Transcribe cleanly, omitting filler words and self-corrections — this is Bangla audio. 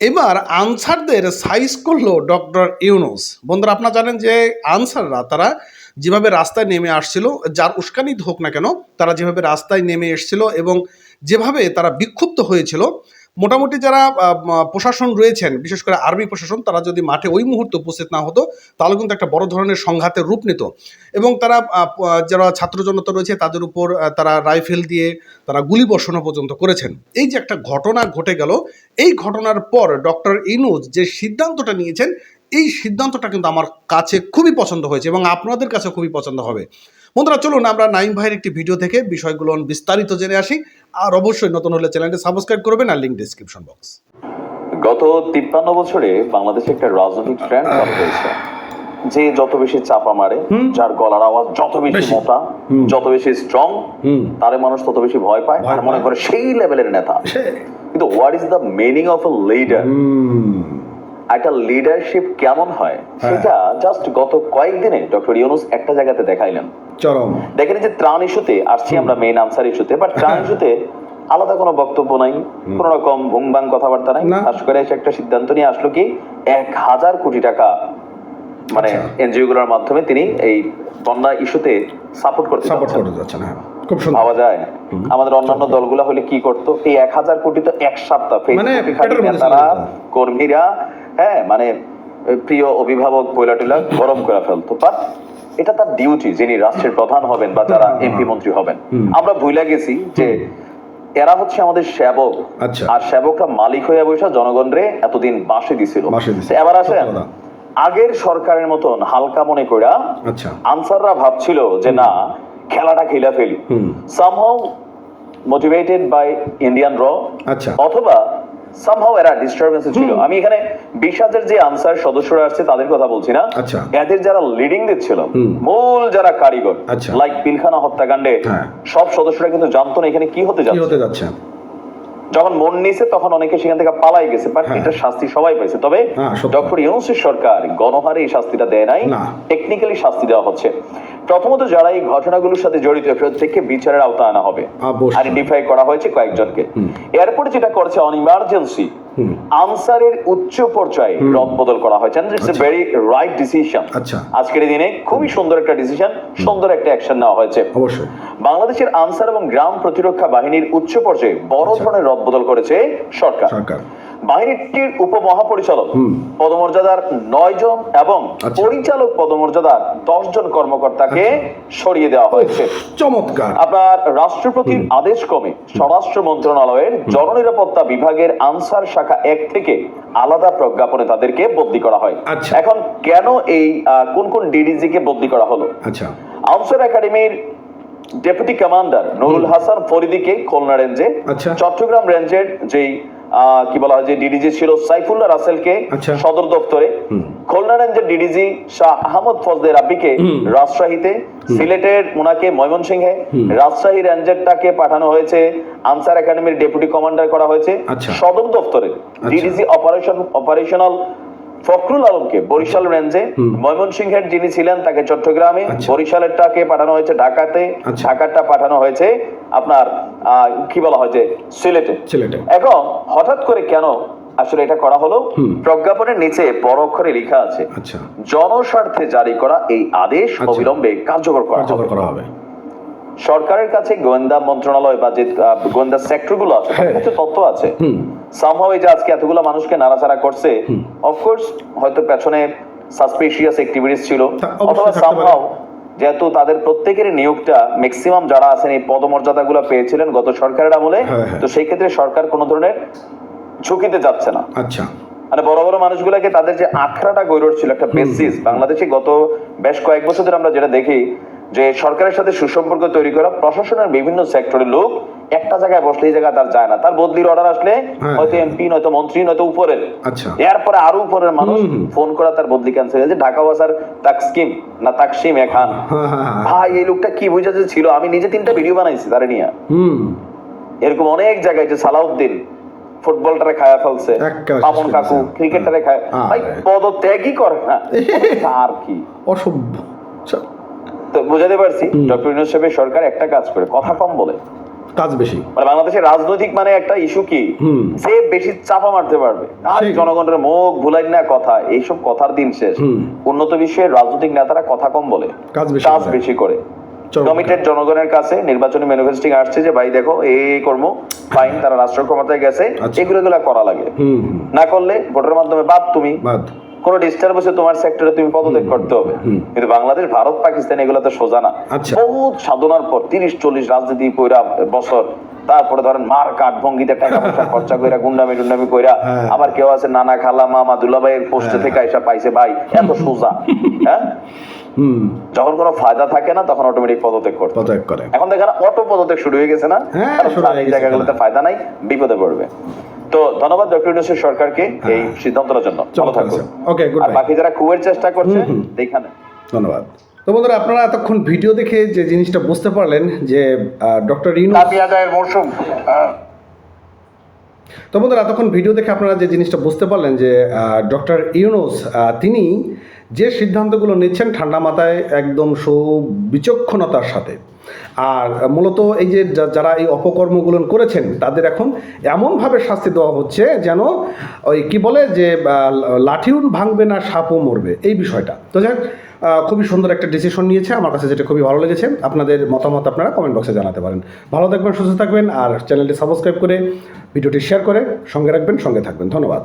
এবার আনসারদের সাইজ করলো ডক্টর ইউনূস। বন্ধুরা, আপনারা জানেন যে আনসাররা তারা যেভাবে রাস্তায় নেমে আসছিল, যার উস্কানি হোক না কেন, তারা যেভাবে রাস্তায় নেমে এসছিল এবং যেভাবে তারা বিক্ষুব্ধ হয়েছিল, মোটামুটি যারা প্রশাসন রয়েছেন, বিশেষ করে আর্মি প্রশাসন, তারা যদি মাঠে ওই মুহূর্তে উপস্থিত না হতো তাহলে কিন্তু একটা বড় ধরনের সংঘাতের রূপ নিত। এবং তারা যারা ছাত্র জনতা রয়েছে তাদের উপর তারা রাইফেল দিয়ে তারা গুলি বর্ষণও পর্যন্ত করেছেন। এই যে একটা ঘটনা ঘটে গেল, এই ঘটনার পর ডক্টর ইউনূস যে সিদ্ধান্তটা নিয়েছেন, এই সিদ্ধান্তটা কিন্তু আমার কাছে খুবই পছন্দ হয়েছে এবং আপনাদের কাছে খুবই পছন্দ হবে। বন্ধুরা, চলুন আমরা নাইম ভাইয়ের একটি ভিডিও থেকে বিষয়গুলো বিস্তারিত জেনে আসি। আর অবশ্যই নতুন হলে চ্যানেলটি সাবস্ক্রাইব করবেন, আর লিঙ্ক ডিসক্রিপশন বক্স। গত 53 বছরে বাংলাদেশে একটা রাজনৈতিক ট্রেন্ড চালু হয়েছে যে যত বেশি চাপা মারে, যার গলার আওয়াজ যত বেশি মোটা, যত বেশি স্ট্রং, তারে মানুষ তত বেশি ভয় পায় আর মনে করে সেই লেভেলের নেতা। কিন্তু what is the meaning of a leader? একটা লিডারশিপ কেমন হয় সেটা জাস্ট গত কয়েকদিনে ডক্টর ইউনূস একটা জায়গাতে দেখাইলেন। দেখেন যে ত্রাণ ইস্যুতে আসছি আমরা, মেইন আনসার ইস্যুতে, বাট ত্রাণ ইস্যুতে আলাদা কোনো বক্তব্য নাই, কোন রকম ভুংবাং কথাবার্তা নাই। খাস করে এসে একটা সিদ্ধান্ত নিয়ে আসলো কি 1000 কোটি টাকা মানে এনজিও গুলোর মাধ্যমে তিনি এই বন্যা ইস্যুতে সাপোর্ট করতে যাচ্ছেন। ভাবা যায় আমাদের অন্যান্য দলগুলা হলে কি করতো? এই 1000 কোটি তো এক সপ্তাহ নেতারা, কর্মীরা, হ্যাঁ মানে প্রিয় অভিভাবক পয়লা গরম করে ফেলতো। বাট এটা তার ডিউটি, যিনি রাষ্ট্রের প্রধান হবেন বা যারা এমপি মন্ত্রী হবেন। আমরা ভুলে গেছি যে এরা হচ্ছে আমাদের সেবক, আর সেবকরা মালিক হয়ে বসে জনগণরে এতদিন বাঁশি দিছিল। এবার আসেন আগের সরকারের মতন হালকা মনে কইরা আনসাররা ভাবছিল যে না, খেলাটা খেলা ফেলি, সামহাউ মোটিভেটেড বাই ইন্ডিয়ান র, অথবা সামহাউ এরা ডিস্টারবেন্স ছিল। আমি এখানে 20,000 যে আনসার সদস্যরা আসছে তাদের কথা বলছি না, এদের যারা লিডিং দিচ্ছিল, মূল যারা কারিগর, লাইক পিলখানা হত্যাকাণ্ডে সব সদস্যরা কিন্তু জানতো না এখানে কি হতে যাচ্ছে। যখন মন নিয়েছে তখন অনেকে সেখান থেকে পালাই গেছে, বাট এটা শাস্তি সবাই পাইছে। তবে ডক্টর ইউনূসের সরকার গণহারে এই শাস্তিটা দেয় নাই, টেকনিক্যালি শাস্তি দেওয়া হচ্ছে। প্রথমত যারা এই ঘটনাগুলোর সাথে জড়িত প্রত্যেককে বিচারের আওতায় আনা হবে, আইডেন্টিফাই করা হয়েছে কয়েকজনকে। এরপরে যেটা করছে অন ইমার্জেন্সি আনসারের উচ্চ পর্যায়ে রদ বদল করা হয়েছে। It's a very right decision. আজকের দিনে খুবই সুন্দর একটা ডিসিশন, সুন্দর একটা অ্যাকশন নেওয়া হয়েছে। অবশ্যই বাংলাদেশের আনসার এবং গ্রাম প্রতিরক্ষা বাহিনীর উচ্চ পর্যায়ে বড় ধরনের রদ বদল করেছে সরকার। বাহিনীটির উপমহাপরিচালক পদমর্যাদার 9 জন এবং পরিচালক পদমর্যাদার 10 জন কর্মকর্তাকে সরিয়ে দেওয়া হয়েছে। চমৎকার। আপনার রাষ্ট্রপতির আদেশ ক্রমে স্বরাষ্ট্র মন্ত্রণালয়ের জননিরাপত্তা বিভাগের আনসার শাখা 1 থেকে আলাদা প্রজ্ঞাপনে তাদেরকে বদলি করা হয়। এখন কেন এই কোন কোন ডিডিজি কে বদলি করা হলো? আনসার একাডেমির ডেপুটি কমান্ডার নুরুল হাসান ফরিদিকে খুলনা রেঞ্জে, চট্টগ্রাম রেঞ্জের যেই কি বলা হয় যে ডিডিজি ছিল সাইফুল্লাহ রাসেলকে সদর দপ্তরে, খুলনা রেঞ্জের ডিডিজি শাহ আহমদ ফজলে রাব্বিকে রাজশাহীতে, সিলেটের উনাকে ময়মনসিংহে, রাজশাহী রেঞ্জেরটাকে পাঠানো হয়েছে আনসার একাডেমির ডেপুটি কমান্ডার করা হয়েছে সদর দপ্তরে। ডিডিজি অপারেশনাল ফখরুল আলমকে বরিশাল রেঞ্জে, ময়মনসিংহের যিনি ছিলেন তাকে চট্টগ্রামে, বরিশালেরটাকে পাঠানো হয়েছে ঢাকাতে, ঢাকারটা পাঠানো হয়েছে আপনার কি বলা হয় যে সিলেটে। এখন হঠাৎ করে কেন আসলে এটা করা হলো? প্রজ্ঞাপনের নিচে বড় অক্ষরে লেখা আছে জনস্বার্থে জারি করা এই আদেশ অবিলম্বে কার্যকর করা হবে। সরকারের কাছে গোয়েন্দা মন্ত্রণালয় বা যে গোয়েন্দা সেক্টর গুলো আছে তাদের কাছে তথ্য আছে। সামহাউ এই যে আজকে এতগুলো মানুষকে নাড়াচাড়া করছে, অফকোর্স হয়তো পেছনে সাসপিশিয়াস অ্যাক্টিভিটিস ছিল, অথবা সামহাউ যেহেতু তাদের প্রত্যেকের নিয়োগটা ম্যাক্সিমাম যারা আছেন এই পদমর্যাদাগুলো পেয়েছিলেন গত সরকারের আমলে, তো সেই ক্ষেত্রে সরকার কোন ধরনের ঝুঁকিতে যাচ্ছে না। মানে বড় বড় মানুষগুলোকে তাদের যে আখড়াটা গড়ে উঠছিল একটা বেসিস, বাংলাদেশে গত বেশ কয়েক বছর ধরে আমরা যেটা দেখি যে সরকারের সাথে সুসম্পর্ক তৈরি করা প্রশাসনের বিভিন্ন সেক্টরের লোক একটা জায়গায় বসলে এই জায়গায় তার যায় না, তার বদলির অর্ডার আসলে হয়তো এমপি নয়তো মন্ত্রী নয়তো উপরের, এরপরে আরো উপরের মানুষ ফোন করা তার বদলি ক্যান্সেল হয়েছে। ঢাকা ওয়াসার তাকসিম না তাকসিম খান, ভাই এই লোকটা কি বুঝাতে ছিল, আমি নিজে 3টা ভিডিও বানাইছি তারে নিয়ে। এরকম অনেক জায়গায় যে সালাউদ্দিন ফুটবলটারে খায়া ফেলছে, পাপন কাকু ক্রিকেটটারে খায়, ভাই পদত্যাগই করে না আর কি অসভ্য। তো বুঝাতে পারছি ডক্টর ইউনূস সাহেবের সরকার একটা কাজ করে, কথা কম বলে, কাজ বেশি। মানে বাংলাদেশের রাজনৈতিক মানে একটা ইস্যু কি, যে বেশি চাপা মারতে পারবে, আর জনগণের মুখ ভুলাই না কথা, এইসব কথার দিন শেষ। উন্নত বিশ্বের রাজনৈতিক নেতারা কথা কম বলে, কাজ বেশি করে। কমিটেড জনগণের কাছে নির্বাচনী ম্যানিফেস্টিং আসছে যে ভাই দেখো এই কর্ম ফাইন, তারা রাষ্ট্র ক্ষমতায় গেছে, এগুলো করা লাগে, না করলে ভোটের মাধ্যমে বাদ, তুমি কোনো ডিস্টার্বেন্সে তোমার সেক্টরে তুমি পদত্যাগ করতে হবে। কিন্তু বাংলাদেশ, ভারত, পাকিস্তান এগুলো তো সোজা না। বহুত সাধনার পর 30-40 রাজনীতি কইরা বছর, তারপরে ধরেন মার কাঠ ভঙ্গিতে টাকা পয়সা খরচা কইরা গুন্ডামি কইরা, আবার কেউ আছে নানা খালা মামা দুলাভাইয়ের পোস্টে থেকে এসে পাইছে। ভাই এত সোজা? হ্যাঁ, যখন কোনো ফায়দা থাকে না তখন অটোমেটিক পদত্যাগ করে। এখন দেখেন অটো পদত্যাগ শুরু হয়ে গেছে না, কারণ এই জায়গাগুলোতে ফায়দা নাই, বিপদে পড়বে। তো ধন্যবাদ ডক্টর ইউনূসের সরকারকে এই সিদ্ধান্তটার জন্য। ভালো থাকুন। ওকে, গুড বাই। আর বাকি যারা কুয়ের চেষ্টা করছে দেখেন, ধন্যবাদ। তো বন্ধুরা, আপনারা এতক্ষণ ভিডিও দেখে যে জিনিসটা বুঝতে পারলেন যে ডক্টর ইউনূস মৌসুম, তো বন্ধুরা এতক্ষণ ভিডিও দেখে আপনারা যে জিনিসটা বুঝতে পারলেন যে ডক্টর ইউনূস তিনি যে সিদ্ধান্তগুলো নিচ্ছেন ঠান্ডা মাথায়, একদম সুবিচক্ষণতার সাথে। আর মূলত এই যে যারা এই অপকর্মগুলো করেছেন তাদের এখন এমনভাবে শাস্তি দেওয়া হচ্ছে যেন ওই কি বলে যে লাঠিও ভাঙবে না সাপও মরবে, এই বিষয়টা। তো যাই হোক, খুবই সুন্দর একটা ডিসিশন নিয়েছে, আমার কাছে যেটা খুবই ভালো লেগেছে। আপনাদের মতামত আপনারা কমেন্ট বক্সে জানাতে পারেন। ভালো থাকবেন, সুস্থ থাকবেন, আর চ্যানেলটি সাবস্ক্রাইব করে ভিডিওটি শেয়ার করে সঙ্গে রাখবেন, সঙ্গে থাকবেন। ধন্যবাদ।